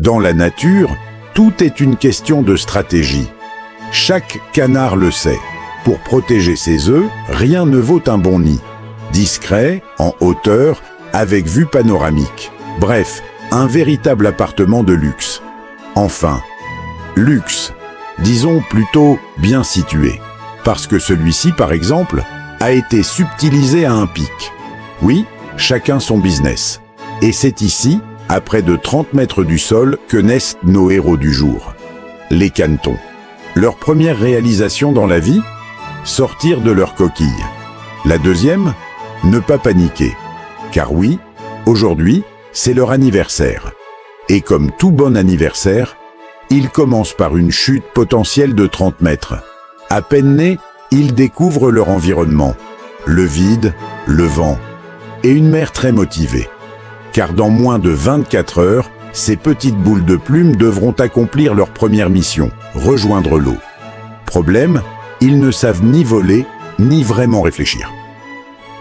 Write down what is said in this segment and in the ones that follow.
Dans la nature, tout est une question de stratégie. Chaque canard le sait. Pour protéger ses œufs, rien ne vaut un bon nid. Discret, en hauteur, avec vue panoramique. Bref, un véritable appartement de luxe. Enfin, luxe, disons plutôt bien situé. Parce que celui-ci, par exemple, a été subtilisé à un pic. Oui, chacun son business. Et c'est ici, à près de 30 mètres du sol, que naissent nos héros du jour. Les canetons. Leur première réalisation dans la vie ? Sortir de leur coquille. La deuxième ? Ne pas paniquer. Car oui, aujourd'hui, c'est leur anniversaire. Et comme tout bon anniversaire, il commence par une chute potentielle de 30 mètres. À peine nés, ils découvrent leur environnement. Le vide, le vent. Et une mère très motivée. Car dans moins de 24 heures, ces petites boules de plumes devront accomplir leur première mission, rejoindre l'eau. Problème, ils ne savent ni voler, ni vraiment réfléchir.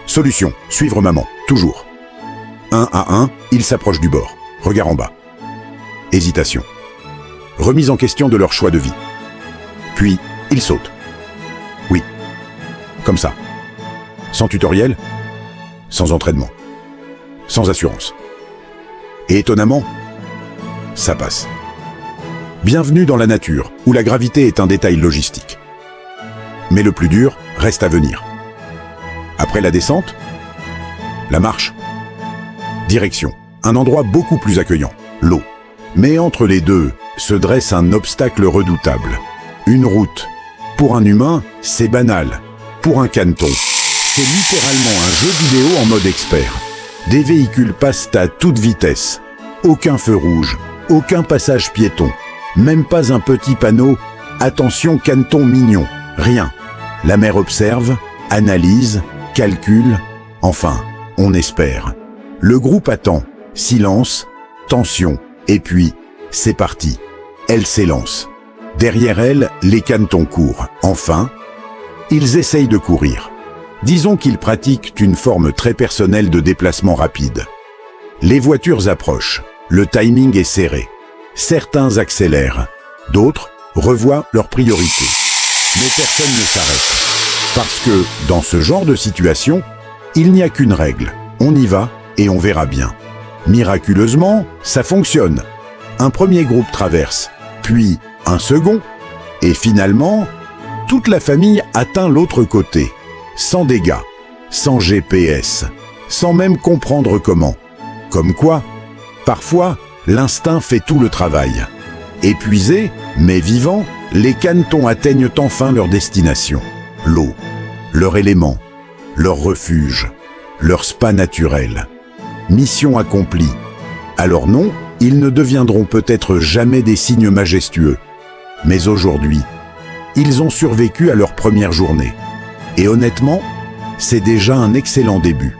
Solution, suivre maman, toujours. Un à un, ils s'approchent du bord, regard en bas. Hésitation. Remise en question de leur choix de vie. Puis, ils sautent. Oui, comme ça. Sans tutoriel, sans entraînement, sans assurance. Et étonnamment, ça passe. Bienvenue dans la nature, où la gravité est un détail logistique. Mais le plus dur reste à venir. Après la descente, la marche. Direction, un endroit beaucoup plus accueillant, l'eau. Mais entre les deux se dresse un obstacle redoutable. Une route. Pour un humain, c'est banal. Pour un caneton, c'est littéralement un jeu vidéo en mode expert. Des véhicules passent à toute vitesse. Aucun feu rouge, aucun passage piéton. Même pas un petit panneau « Attention caneton mignon ». Rien. La mère observe, analyse, calcule. Enfin, on espère. Le groupe attend. Silence, tension. Et puis, c'est parti. Elle s'élance. Derrière elle, les canetons courent. Enfin, ils essayent de courir. Disons qu'ils pratiquent une forme très personnelle de déplacement rapide. Les voitures approchent. Le timing est serré. Certains accélèrent. D'autres revoient leurs priorités. Mais personne ne s'arrête. Parce que, dans ce genre de situation, il n'y a qu'une règle. On y va et on verra bien. Miraculeusement, ça fonctionne. Un premier groupe traverse, puis un second, et finalement, toute la famille atteint l'autre côté, sans dégâts, sans GPS, sans même comprendre comment. Comme quoi, parfois, l'instinct fait tout le travail. Épuisés, mais vivants, les canetons atteignent enfin leur destination. L'eau, leur élément, leur refuge, leur spa naturel. Mission accomplie. Alors non, ils ne deviendront peut-être jamais des cygnes majestueux. Mais aujourd'hui, ils ont survécu à leur première journée. Et honnêtement, c'est déjà un excellent début.